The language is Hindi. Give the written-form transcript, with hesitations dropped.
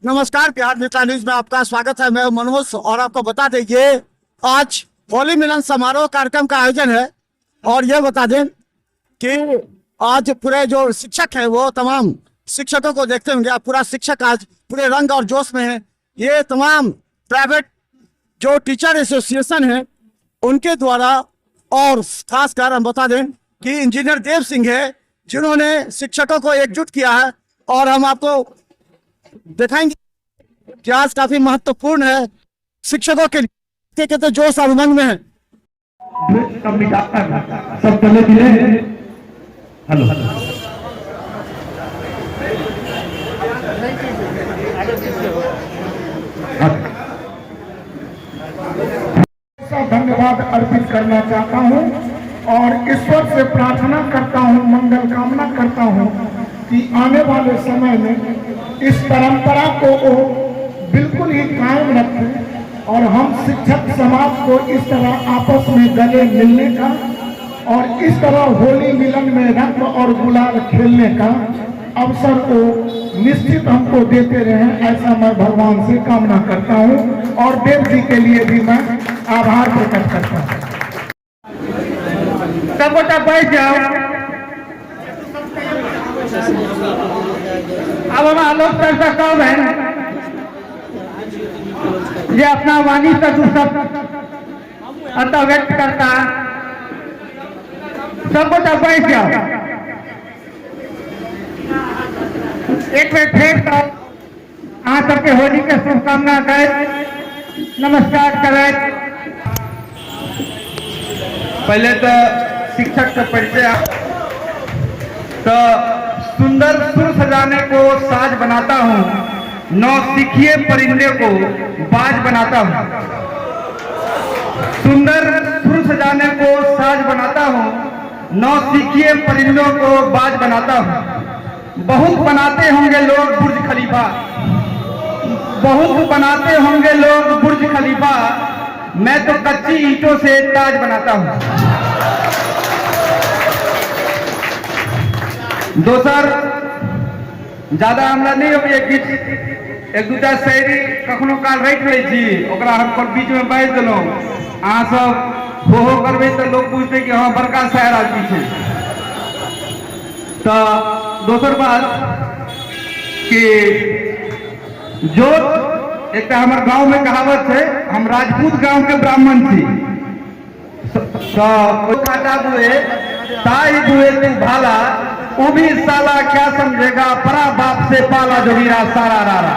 नमस्कार, बिहार मित्र न्यूज में आपका स्वागत है। मैं मनोज और आपको बता दें कि आज होली मिलन समारोह कार्यक्रम का आयोजन है। और यह बता दें कि आज पूरे जो शिक्षक हैं वो तमाम शिक्षकों को देखते होंगे। पूरा शिक्षक आज पूरे रंग और जोश में है। ये तमाम प्राइवेट जो टीचर एसोसिएशन है उनके द्वारा, और खासकर हम बता दें कि इंजीनियर देव सिंह है जिन्होंने शिक्षकों को एकजुट किया है। और हम आपको दिखाएंगे कि आज काफी महत्वपूर्ण है शिक्षकों के लिए तो जोश और उमंग में है। सब चले दिले। हेलो धन्यवाद अर्पित करना चाहता हूं और ईश्वर से प्रार्थना करता हूं, मंगल कामना करता हूं कि आने वाले समय में इस परंपरा को वो बिल्कुल ही कायम रखें और हम शिक्षक समाज को इस तरह आपस में गले मिलने का और इस तरह होली मिलन में रंग और गुलाल खेलने का अवसर को निश्चित हमको देते रहे, ऐसा मैं भगवान से कामना करता हूं और देव जी के लिए भी मैं आभार प्रकट करता हूं। सब बैठ जाओ। अब हम आलोक चर्चा कब है ये अपना वाणी तक व्यक्त करता। सब बैठ जाओ। एक मिनट फिर आप सबके होली के शुभकामना करें, नमस्कार करें। पहले तो शिक्षक का परिचय। तो सुंदर सुर सजाने को साज बनाता हूँ, नौ सीखिए परिंदे को बाज बनाता हूँ। सुंदर सुर सजाने को साज बनाता हूँ, नौ सीखिए परिंदों को बाज बनाता हूँ। बहुत बनाते होंगे लोग बुर्ज खलीफा, बहुत बनाते होंगे लोग बुर्ज खलीफा, मैं तो कच्ची ईंटों से ताज बनाता हूँ। दोसर ज्यादा हमरा नहीं हो एक दूटा शायरी कखनो काल रख लै छी, ओकरा हम बीच में बाजि देलहुँ। अहाँ सब हो करबै तो लोग पूछते कि हाँ बड़का शायर आदमी छै। तो दोसर बात कि जो एक हमारे गांव में कहावत है, हम राजपूत गांव के ब्राह्मण थी। तो काटा बुए ताई बुए तू भाला, वो भी साला क्या समझेगा, परा बाप से पाला जो हीरा सारा रारा।